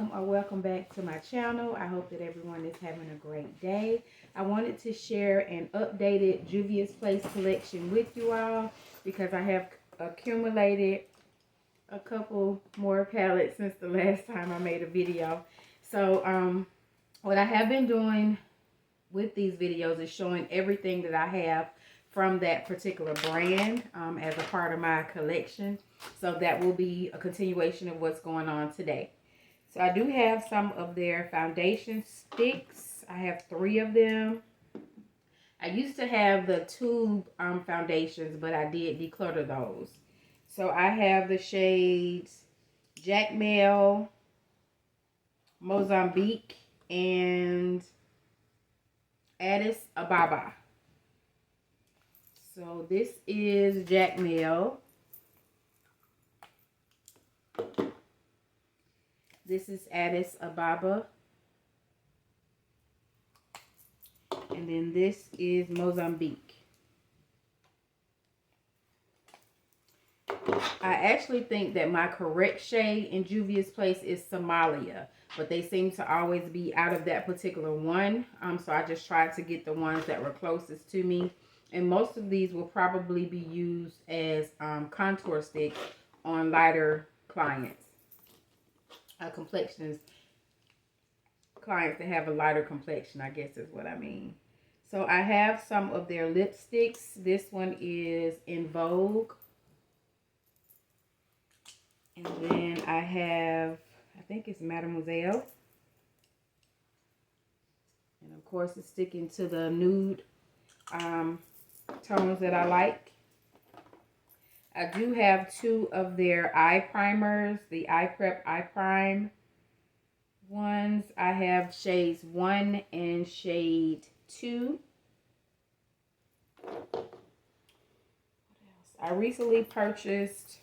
welcome back to my channel. I hope that everyone is having a great day. I wanted to share an updated Juvia'sPlace collection with you all because I have accumulated a couple more palettes since the last time I made a video. So what I have been doing with these videos is showing everything that I have from that particular brand as a part of my collection. So that will be a continuation of what's going on today. So I do have some of their foundation sticks. I have 3 of them. I used to have the tube foundations, but I did declutter those. So I have the shades Jackmail, Mozambique, and Addis Ababa. So this is Jackmail. This is Addis Ababa. And then this is Mozambique. I actually think that my correct shade in Juvia'sPlace is Somalia, but they seem to always be out of that particular one. So I just tried to get the ones that were closest to me. And most of these will probably be used as contour sticks on lighter clients. Clients that have a lighter complexion, I guess is what I mean. So I have some of their lipsticks. This one is In Vogue. And then I have, I think it's Mademoiselle. And of course it's sticking to the nude tones that I like. I do have 2 of their eye primers, the Eye Prep Eye Prime ones. I have shades 1 and shade 2. What else? I recently purchased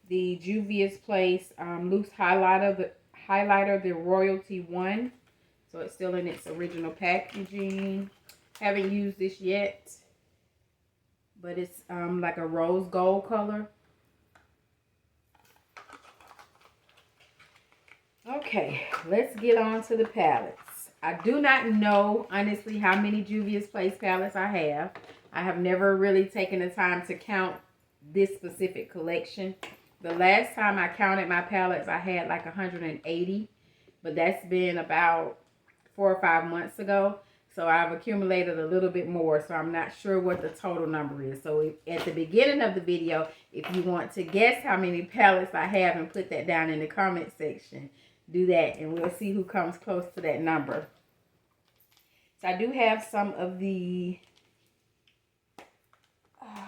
the Juvia'sPlace loose highlighter, the Royalty 1. So it's still in its original packaging. Haven't used this yet, but it's like a rose gold color. Okay, let's get on to the palettes. I do not know, honestly, how many Juvia'sPlace palettes I have. I have never really taken the time to count this specific collection. The last time I counted my palettes, I had like 180, but that's been about 4 or 5 months ago. So I've accumulated a little bit more, so I'm not sure what the total number is. So at the beginning of the video, if you want to guess how many palettes I have and put that down in the comment section, do that and we'll see who comes close to that number. So I do have some of the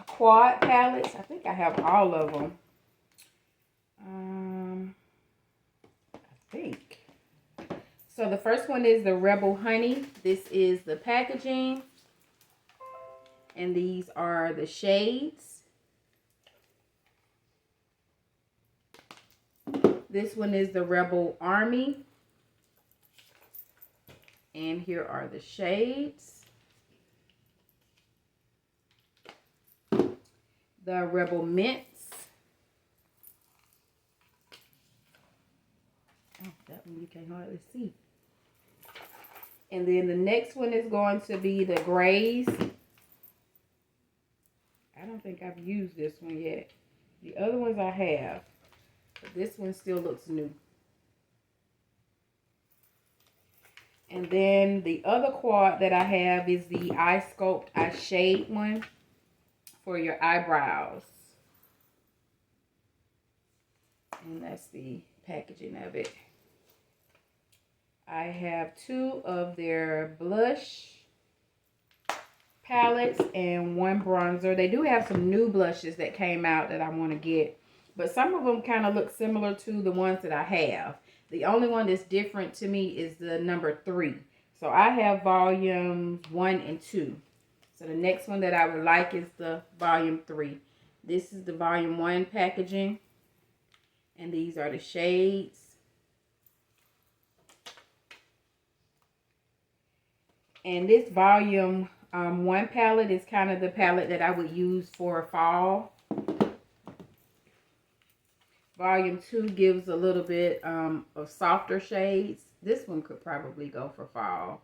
quad palettes. I think I have all of them. I think. So the first one is the Rebel Honey. This is the packaging. And these are the shades. This one is the Rebel Army. And here are the shades. The Rebel Mints. Oh, that one you can hardly see. And then the next one is going to be the Grays. I don't think I've used this one yet. The other ones I have. But this one still looks new. And then the other quad that I have is the Eye Sculpt Eye Shade one for your eyebrows. And that's the packaging of it. I have 2 of their blush palettes and 1 bronzer. They do have some new blushes that came out that I want to get. But some of them kind of look similar to the ones that I have. The only one that's different to me is the number 3. So I have volumes 1 and 2. So the next one that I would like is the volume 3. This is the volume 1 packaging. And these are the shades. And this volume 1 palette is kind of the palette that I would use for fall. Volume 2 gives a little bit of softer shades. This one could probably go for fall.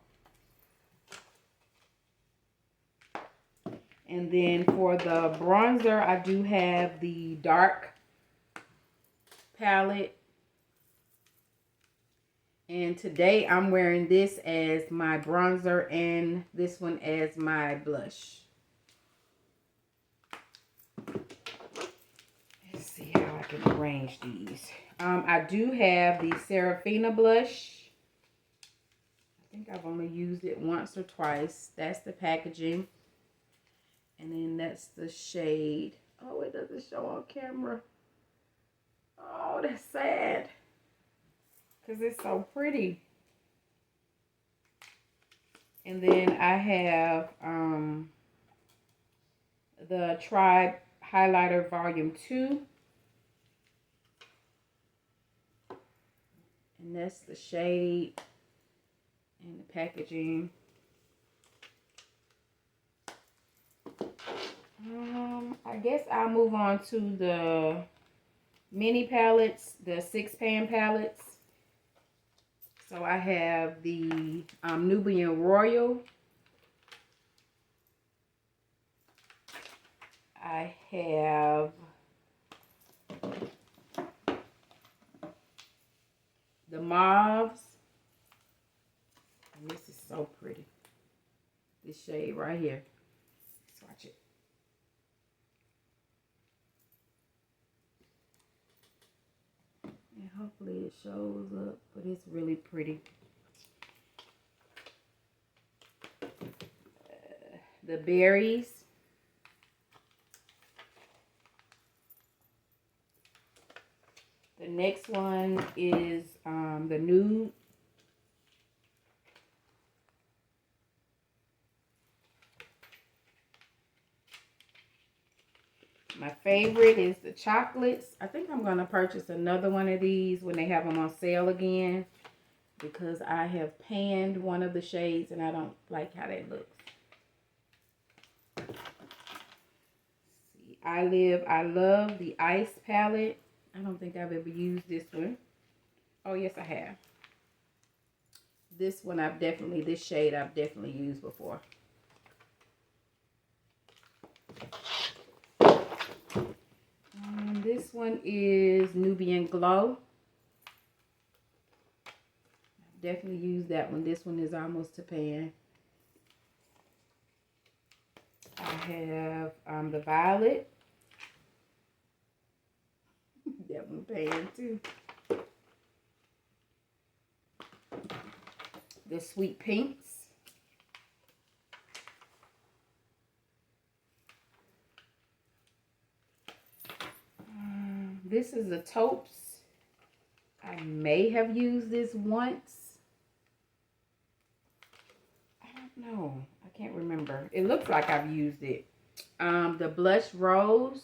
And then for the bronzer, I do have the dark palette. And today I'm wearing this as my bronzer and this one as my blush. Let's see how I can arrange these. I do have the Seraphina blush. I think I've only used it once or twice. That's the packaging. And then that's the shade. Oh, it doesn't show on camera. Oh, that's sad. Because it's so pretty. And then I have the Tribe Highlighter Volume 2. And that's the shade and the packaging. I guess I'll move on to the mini palettes, the 6-pan palettes. So I have the Nubian Royal. I have the mauves. And this is so pretty. This shade right here. Let's watch it. And hopefully it shows up, but it's really pretty. The berries. The next one is the nude. My favorite is the chocolates. I think I'm going to purchase another one of these when they have them on sale again, because I have panned one of the shades and I don't like how that looks. See, I Love the Ice palette. I don't think I've ever used this one. Oh, yes, I have. This one this shade I've definitely used before. This one is Nubian Glow. I've definitely used that one. This one is almost to pan. I have the Violet. That one pan too. The Sweet Pinks. This is the Taupes. I may have used this once. I don't know. I can't remember. It looks like I've used it. The Blush Rose.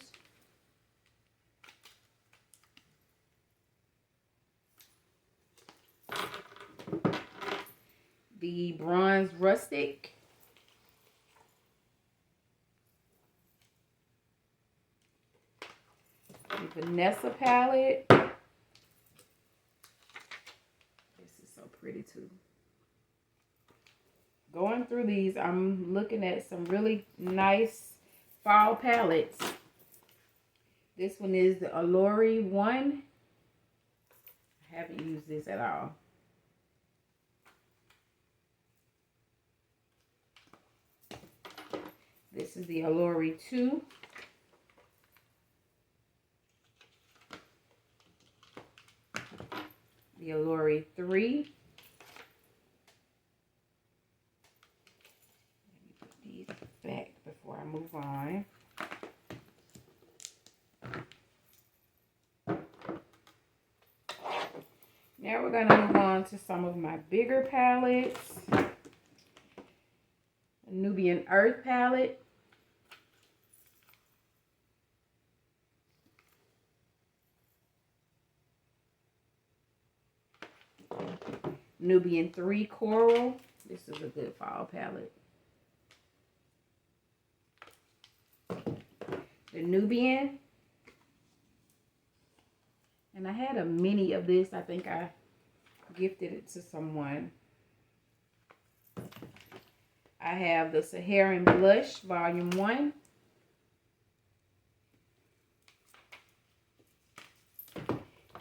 The Bronze Rustic. The Vanessa palette. This is so pretty too. Going through these, I'm looking at some really nice fall palettes. This one is the Allure 1. I haven't used this at all. This is the Allure 2. The Allure 3. Let me put these back before I move on. Now we're going to move on to some of my bigger palettes. The Nubian Earth palette. Nubian 3 Coral. This is a good fall palette. The Nubian. And I had a mini of this. I think I gifted it to someone. I have the Saharan Blush Volume 1.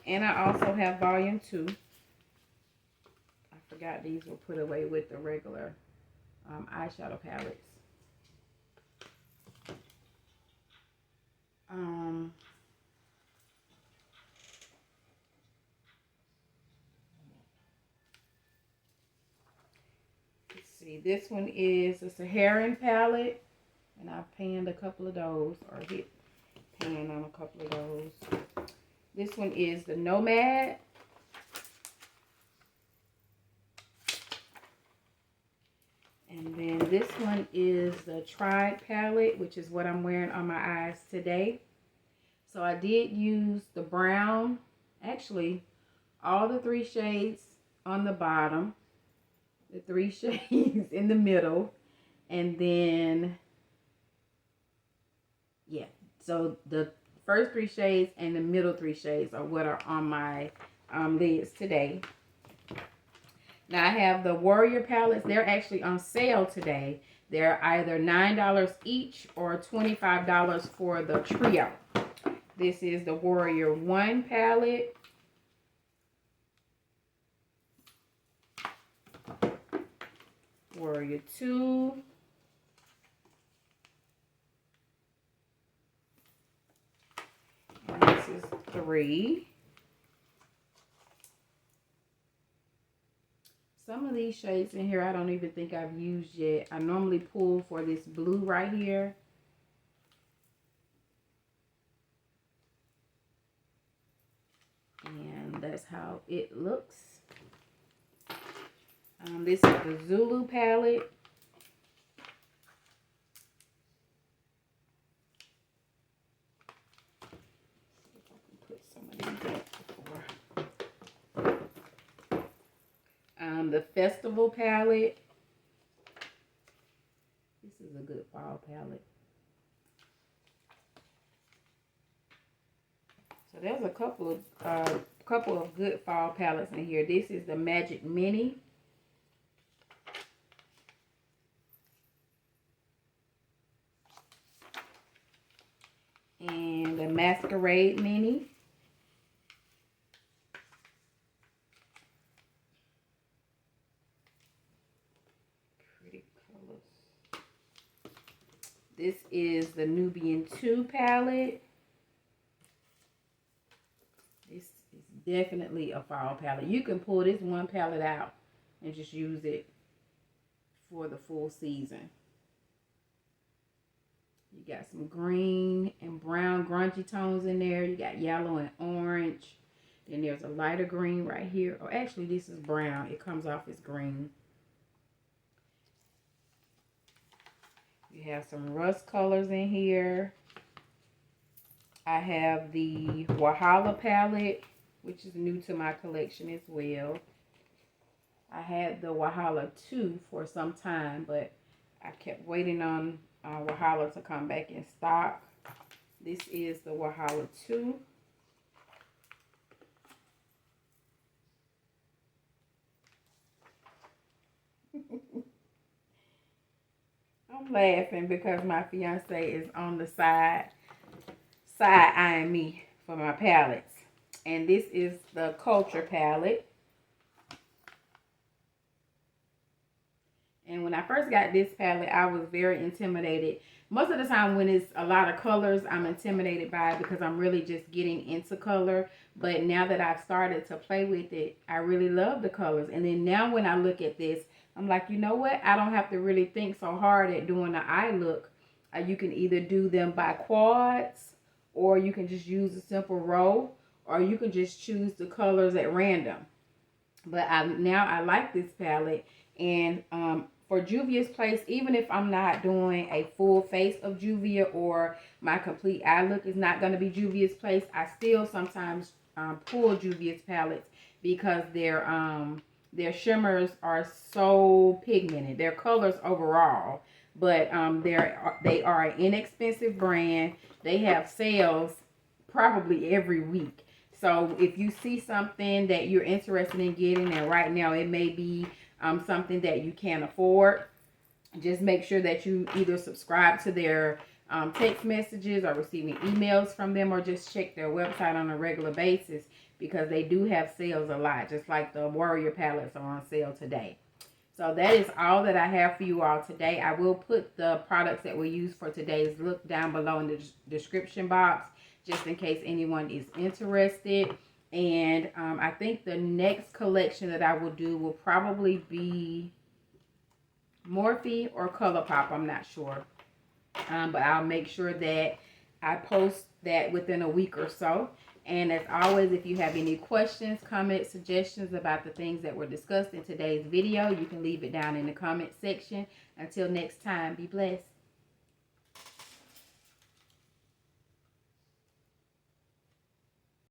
And I also have Volume 2. I forgot these were put away with the regular eyeshadow palettes. Let's see. This one is a Saharan palette. And I've panned a couple of those, or hit pan on a couple of those. This one is the Nomad. And then this one is the Tried palette, which is what I'm wearing on my eyes today. So I did use the brown, actually all the 3 shades on the bottom, the 3 shades in the middle, and then, yeah, so the first 3 shades and the middle 3 shades are what are on my lids today. Now I have the Warrior palettes. They're actually on sale today. They're either $9 each or $25 for the trio. This is the Warrior 1 palette. Warrior 2. And this is 3. Some of these shades in here I don't even think I've used yet. I normally pull for this blue right here. And that's how it looks. This is the Zulu palette. See if I can put some of these up before. The Festival palette. This is a good fall palette. So there's a couple of good fall palettes in here. This is the Magic Mini. And the Masquerade Mini. Pretty colors. This is the Nubian 2 palette. This is definitely a fall palette. You can pull this one palette out and just use it for the full season. You got some green and brown grungy tones in there. You got yellow and orange. Then there's a lighter green right here. Oh, actually, this is brown. It comes off as green. You have some rust colors in here. I have the Wahala Palette, which is new to my collection as well. I had the Wahala 2 for some time, but I kept waiting on Wahala to come back in stock. This is the Wahala 2. I'm laughing because my fiance is on the side eyeing me for my palettes. And this is the Culture palette. And when I first got this palette, I was very intimidated. Most of the time when it's a lot of colors, I'm intimidated by it because I'm really just getting into color. But now that I've started to play with it, I really love the colors. And then now when I look at this, I'm like, you know what? I don't have to really think so hard at doing the eye look. You can either do them by quads, or you can just use a simple row, or you can just choose the colors at random. But now I like this palette. And for Juvia's Place, even if I'm not doing a full face of Juvia or my complete eye look is not going to be Juvia's Place, I still sometimes pull Juvia's palettes because their shimmers are so pigmented. Their colors overall, but they are an inexpensive brand. They have sales probably every week. So if you see something that you're interested in getting, and right now it may be something that you can't afford, just make sure that you either subscribe to their text messages or receiving emails from them, or just check their website on a regular basis, because they do have sales a lot, just like the Warrior palettes are on sale today. So that is all that I have for you all today. I will put the products that we use for today's look down below in the description box, just in case anyone is interested. And I think the next collection that I will do will probably be Morphe or ColourPop. I'm not sure. But I'll make sure that I post that within a week or so. And as always, if you have any questions, comments, suggestions about the things that were discussed in today's video, you can leave it down in the comment section. Until next time, be blessed.